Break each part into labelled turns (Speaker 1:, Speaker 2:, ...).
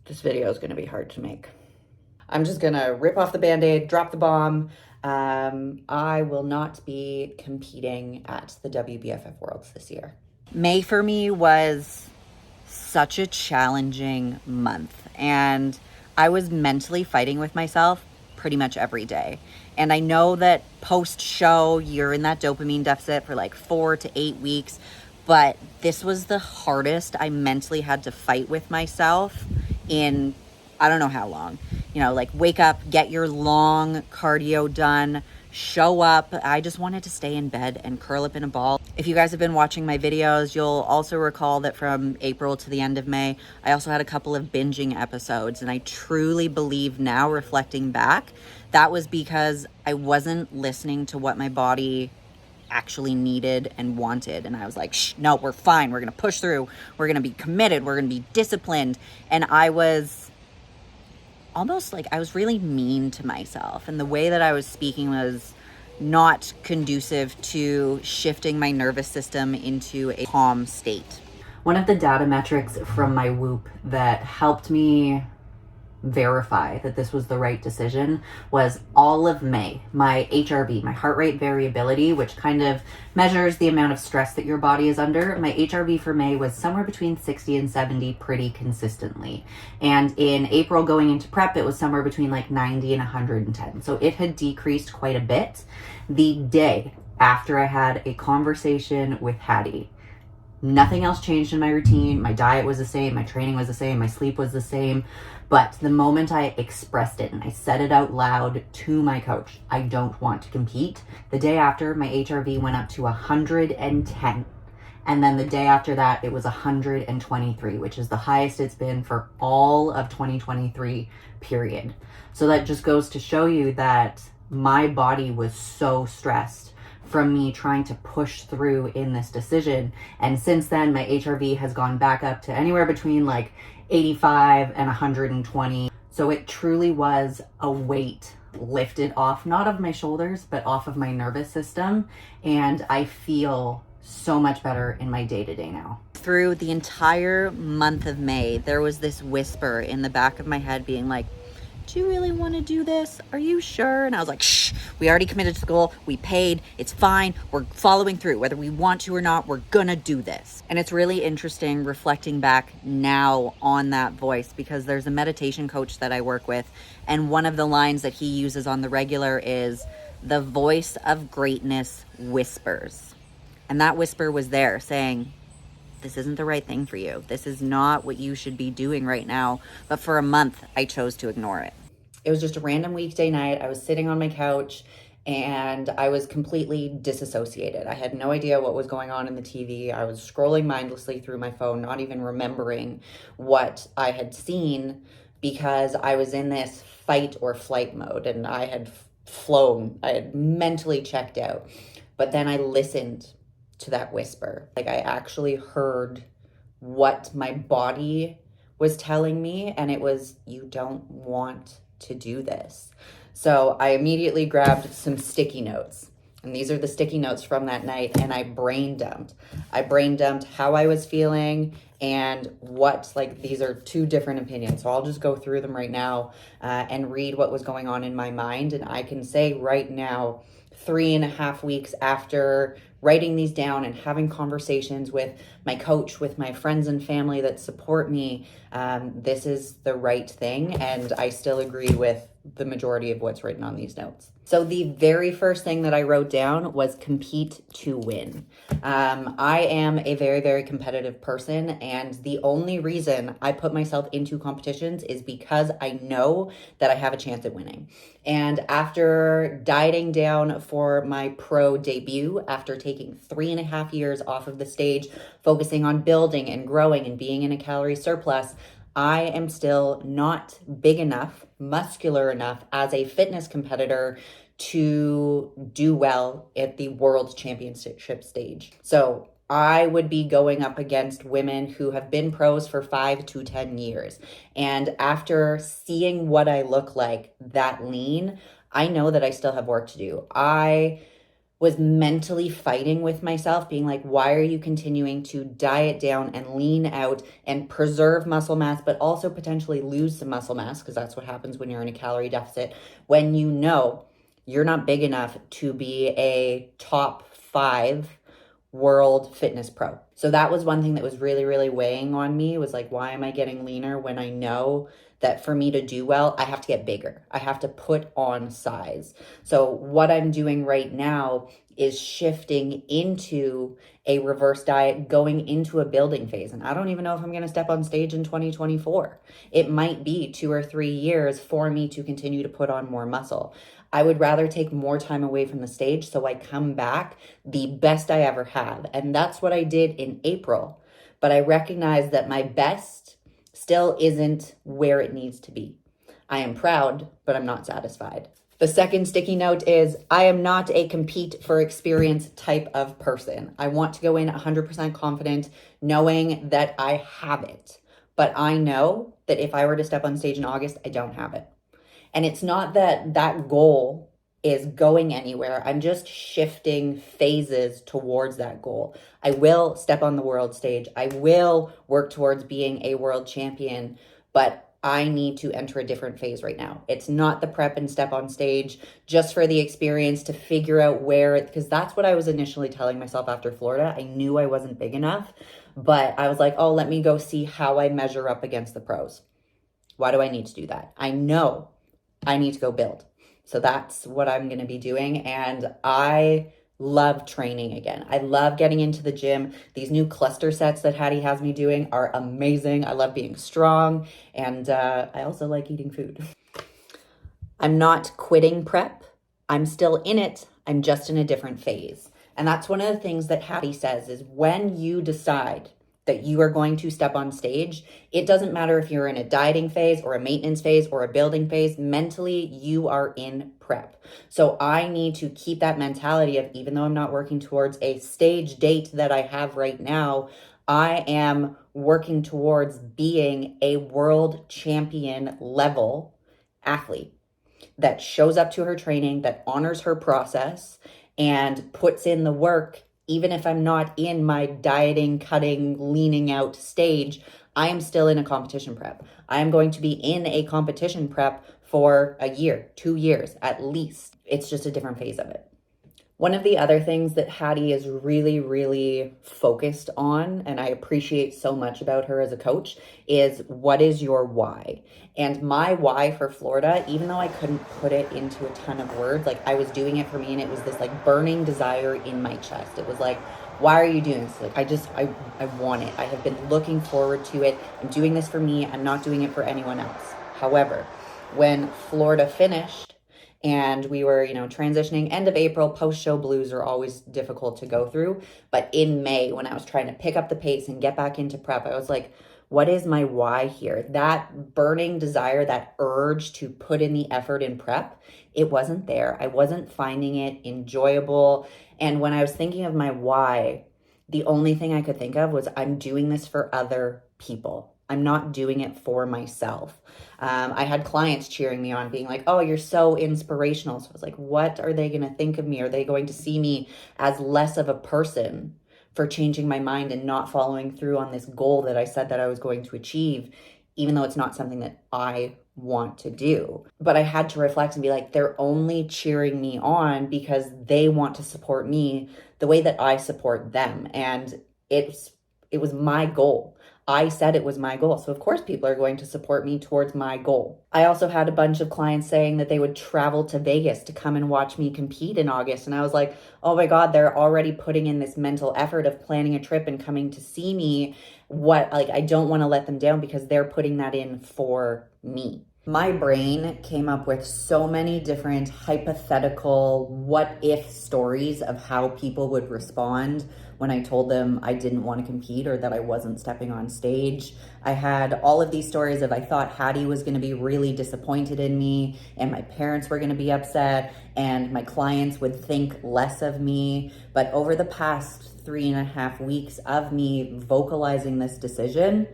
Speaker 1: This video is going to be hard to make. I'm just going to rip off the Band-Aid, drop the bomb. I will not be competing at the WBFF Worlds this year. May for me was such a challenging month, and I was mentally fighting with myself pretty much every day. And I know that post-show, you're in that dopamine deficit for like 4 to 8 weeks, but this was the hardest I mentally had to fight with myself in I don't know how long. You know, like wake up, get your long cardio done, show up. I just wanted to stay in bed and curl up in a ball. If you guys have been watching my videos, you'll also recall that from April to the end of May, I also had a couple of binging episodes. And I truly believe now, reflecting back, that was because I wasn't listening to what my body actually needed and wanted. And I was like, shh, no, we're fine. We're going to push through. We're going to be committed. We're going to be disciplined. And I was almost like I was really mean to myself. And the way that I was speaking was not conducive to shifting my nervous system into a calm state. One of the data metrics from my Whoop that helped me verify that this was the right decision was all of May. My HRV, my heart rate variability, which kind of measures the amount of stress that your body is under. My HRV for May was somewhere between 60 and 70 pretty consistently. And in April going into prep, it was somewhere between like 90 and 110. So it had decreased quite a bit. The day after I had a conversation with Hattie, nothing else changed in my routine. My diet was the same. My training was the same. My sleep was the same. But the moment I expressed it and I said it out loud to my coach, I don't want to compete. The day after, my HRV went up to 110. And then the day after that, it was 123, which is the highest it's been for all of 2023, period. So that just goes to show you that my body was so stressed from me trying to push through in this decision. And since then, my HRV has gone back up to anywhere between like 85 and 120. So it truly was a weight lifted off, not of my shoulders, but off of my nervous system. And I feel so much better in my day-to-day now. Through the entire month of May, there was this whisper in the back of my head being like, do you really want to do this? Are you sure? And I was like, shh, we already committed to the goal. We paid. It's fine. We're following through. Whether we want to or not, we're going to do this. And it's really interesting reflecting back now on that voice, because there's a meditation coach that I work with. And one of the lines that he uses on the regular is, the voice of greatness whispers. And that whisper was there saying, this isn't the right thing for you. This is not what you should be doing right now. But for a month, I chose to ignore it. It was just a random weekday night. I was sitting on my couch and I was completely disassociated. I had no idea what was going on in the TV. I was scrolling mindlessly through my phone, not even remembering what I had seen, because I was in this fight or flight mode and I had flown. I had mentally checked out. But then I listened to that whisper. Like, I actually heard what my body was telling me, and it was, you don't want to do this. So I immediately grabbed some sticky notes, and these are the sticky notes from that night, and I brain dumped. I brain dumped how I was feeling and what, like, these are two different opinions. So I'll just go through them right now and read what was going on in my mind. And I can say right now, 3.5 weeks after writing these down and having conversations with my coach, with my friends and family that support me, this is the right thing. And I still agree with the majority of what's written on these notes. So the very first thing that I wrote down was compete to win. I am a very, very competitive person, and the only reason I put myself into competitions is because I know that I have a chance at winning. And after dieting down for my pro debut, after taking 3.5 years off of the stage, focusing on building and growing and being in a calorie surplus, I am still not big enough, muscular enough as a fitness competitor to do well at the world championship stage. So I would be going up against women who have been pros for 5 to 10 years. And after seeing what I look like that lean, I know that I still have work to do. I was mentally fighting with myself, being like, why are you continuing to diet down and lean out and preserve muscle mass, but also potentially lose some muscle mass? Because that's what happens when you're in a calorie deficit, when you know you're not big enough to be a top 5 world fitness pro. So that was one thing that was really, really weighing on me, was like, why am I getting leaner when I know that for me to do well, I have to get bigger. I have to put on size. So what I'm doing right now is shifting into a reverse diet, going into a building phase. And I don't even know if I'm going to step on stage in 2024. It might be 2 or 3 years for me to continue to put on more muscle. I would rather take more time away from the stage so I come back the best I ever have. And that's what I did in April. But I recognize that my best still isn't where it needs to be. I am proud, but I'm not satisfied. The second sticky note is I am not a compete for experience type of person. I want to go in 100% confident, knowing that I have it. But I know that if I were to step on stage in August, I don't have it. And it's not that that goal is going anywhere. I'm just shifting phases towards that goal. I will step on the world stage. I will work towards being a world champion, but I need to enter a different phase right now. It's not the prep and step on stage just for the experience to figure out where, because that's what I was initially telling myself after Florida. I knew I wasn't big enough, but I was like, oh, let me go see how I measure up against the pros. Why do I need to do that? I know I need to go build. So that's what I'm going to be doing. And I love training again. I love getting into the gym. These new cluster sets that Hattie has me doing are amazing. I love being strong. And I also like eating food. I'm not quitting prep. I'm still in it. I'm just in a different phase. And that's one of the things that Hattie says is when you decide that you are going to step on stage, it doesn't matter if you're in a dieting phase or a maintenance phase or a building phase, mentally you are in prep. So I need to keep that mentality of, even though I'm not working towards a stage date that I have right now, I am working towards being a world champion level athlete that shows up to her training, that honors her process and puts in the work. Even if I'm not in my dieting, cutting, leaning out stage, I am still in a competition prep. I am going to be in a competition prep for a year, 2 years at least. It's just a different phase of it. One of the other things that Hattie is really, really focused on, and I appreciate so much about her as a coach, is what is your why? And my why for Florida, even though I couldn't put it into a ton of words, like I was doing it for me and it was this like burning desire in my chest. It was like, why are you doing this? Like, I want it. I have been looking forward to it. I'm doing this for me. I'm not doing it for anyone else. However, when Florida finished, and we were, transitioning end of April, post-show blues are always difficult to go through. But in May, when I was trying to pick up the pace and get back into prep, I was like, what is my why here? That burning desire, that urge to put in the effort in prep, it wasn't there. I wasn't finding it enjoyable. And when I was thinking of my why, the only thing I could think of was I'm doing this for other people. I'm not doing it for myself. I had clients cheering me on, being like, oh, you're so inspirational. So I was like, what are they going to think of me? Are they going to see me as less of a person for changing my mind and not following through on this goal that I said that I was going to achieve, even though it's not something that I want to do? But I had to reflect and be like, they're only cheering me on because they want to support me the way that I support them. And it was my goal. I said it was my goal. So of course people are going to support me towards my goal. I also had a bunch of clients saying that they would travel to Vegas to come and watch me compete in August. And I was like, oh my God, they're already putting in this mental effort of planning a trip and coming to see me. I don't want to let them down because they're putting that in for me. My brain came up with so many different hypothetical what if stories of how people would respond when I told them I didn't want to compete or that I wasn't stepping on stage. I had all of these stories of I thought Hattie was going to be really disappointed in me and my parents were going to be upset and my clients would think less of me. But over the past 3.5 weeks of me vocalizing this decision,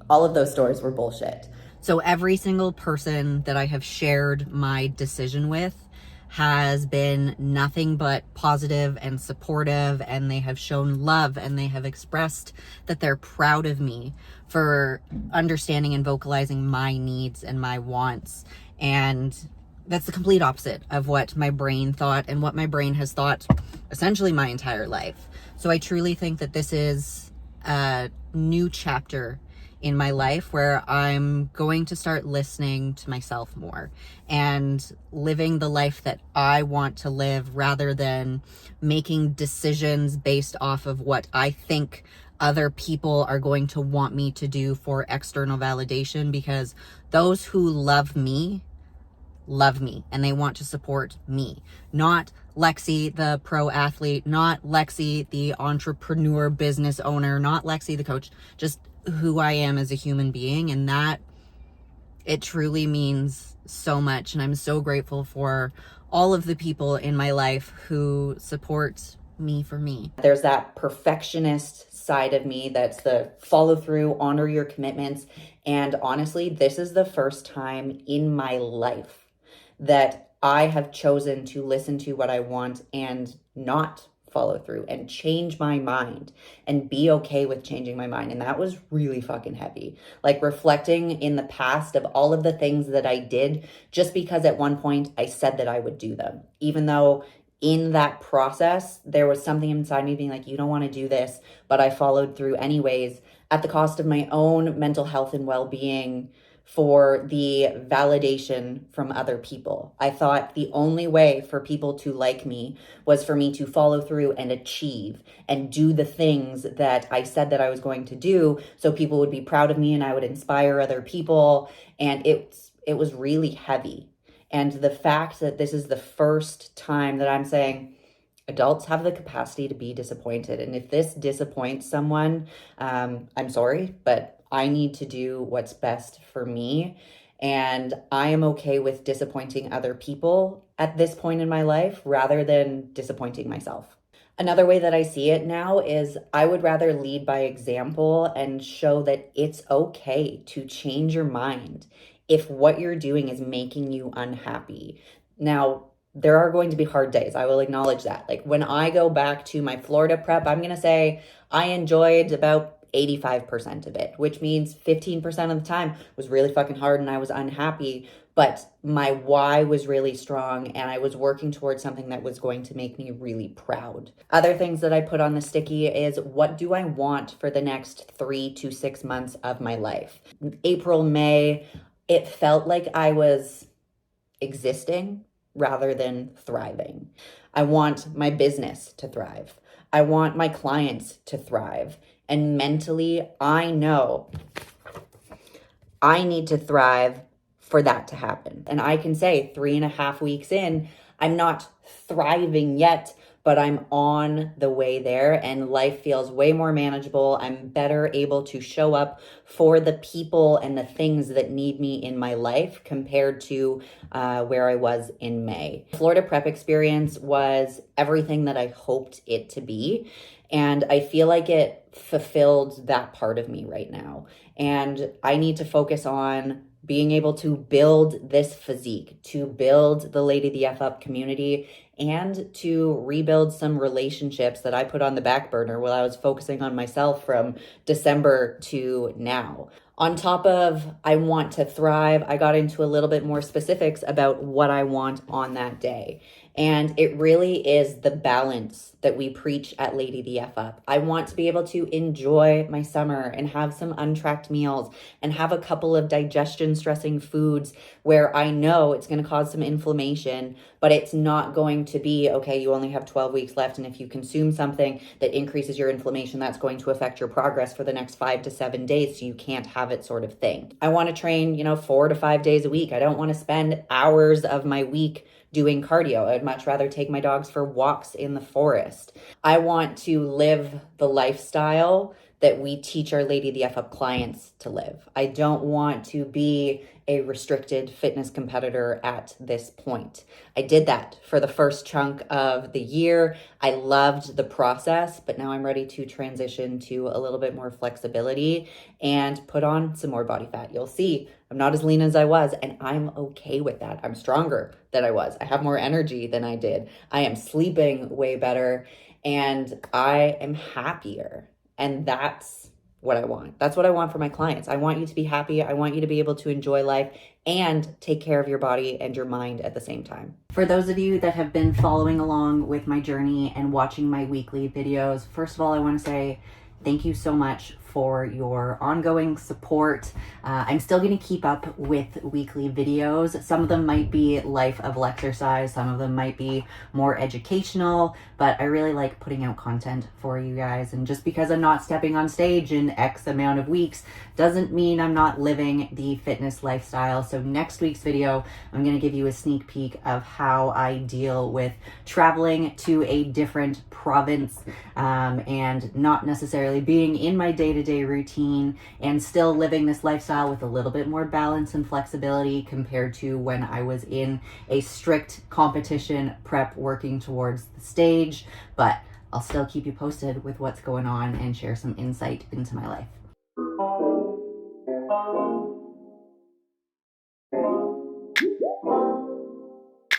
Speaker 1: all of those stories were bullshit. So every single person that I have shared my decision with has been nothing but positive and supportive, and they have shown love, and they have expressed that they're proud of me for understanding and vocalizing my needs and my wants. And that's the complete opposite of what my brain thought and what my brain has thought essentially my entire life. So I truly think that this is a new chapter in my life where I'm going to start listening to myself more and living the life that I want to live, rather than making decisions based off of what I think other people are going to want me to do for external validation, because those who love me and they want to support me, not Lexie the pro athlete, not Lexie the entrepreneur business owner, not Lexie the coach, just who I am as a human being. And that, it truly means so much. And I'm so grateful for all of the people in my life who support me for me. There's that perfectionist side of me that's the follow through, honor your commitments. And honestly, this is the first time in my life that I have chosen to listen to what I want and not follow through and change my mind and be okay with changing my mind. And that was really fucking heavy. Like reflecting in the past of all of the things that I did just because at one point I said that I would do them, even though in that process there was something inside me being like, you don't want to do this, but I followed through anyways at the cost of my own mental health and well-being, for the validation from other people. I thought the only way for people to like me was for me to follow through and achieve and do the things that I said that I was going to do, so people would be proud of me and I would inspire other people. And it was really heavy. And the fact that this is the first time that I'm saying adults have the capacity to be disappointed. And if this disappoints someone, I'm sorry, but I need to do what's best for me. And I am okay with disappointing other people at this point in my life rather than disappointing myself. Another way that I see it now is I would rather lead by example and show that it's okay to change your mind if what you're doing is making you unhappy. Now, there are going to be hard days. I will acknowledge that. Like when I go back to my Florida prep, I'm going to say I enjoyed about 85% of it, which means 15% of the time was really fucking hard and I was unhappy, but my why was really strong and I was working towards something that was going to make me really proud. Other things that I put on the sticky is, what do I want for the next 3 to 6 months of my life? April, May, it felt like I was existing rather than thriving. I want my business to thrive. I want my clients to thrive. And mentally, I know I need to thrive for that to happen. And I can say 3.5 weeks in, I'm not thriving yet, but I'm on the way there and life feels way more manageable. I'm better able to show up for the people and the things that need me in my life compared to where I was in May. Florida prep experience was everything that I hoped it to be. And I feel like it fulfilled that part of me right now. And I need to focus on being able to build this physique, to build the LadyTheFUp community, and to rebuild some relationships that I put on the back burner while I was focusing on myself from December to now. On top of I want to thrive, I got into a little bit more specifics about what I want on that day. And it really is the balance that we preach at LadyTheFUp. I want to be able to enjoy my summer and have some untracked meals and have a couple of digestion stressing foods where I know it's going to cause some inflammation, but it's not going to be, okay, you only have 12 weeks left. And if you consume something that increases your inflammation, that's going to affect your progress for the next 5 to 7 days. So you can't have it sort of thing. I want to train, 4 to 5 days a week. I don't want to spend hours of my week doing cardio. I'd much rather take my dogs for walks in the forest. I want to live the lifestyle that we teach our Lady the F Up clients to live. I don't want to be a restricted fitness competitor at this point. I did that for the first chunk of the year. I loved the process, but now I'm ready to transition to a little bit more flexibility and put on some more body fat. You'll see I'm not as lean as I was, and I'm okay with that. I'm stronger than I was. I have more energy than I did. I am sleeping way better, and I am happier. And that's what I want. That's what I want for my clients. I want you to be happy. I want you to be able to enjoy life and take care of your body and your mind at the same time. For those of you that have been following along with my journey and watching my weekly videos, first of all, I want to say thank you so much for your ongoing support. I'm still going to keep up with weekly videos. Some of them might be life of Lexercise, some of them might be more educational, but I really like putting out content for you guys. And just because I'm not stepping on stage in X amount of weeks doesn't mean I'm not living the fitness lifestyle. So next week's video, I'm going to give you a sneak peek of how I deal with traveling to a different province and not necessarily being in my day-to-day routine and still living this lifestyle with a little bit more balance and flexibility compared to when I was in a strict competition prep working towards the stage. But I'll still keep you posted with what's going on and share some insight into my life.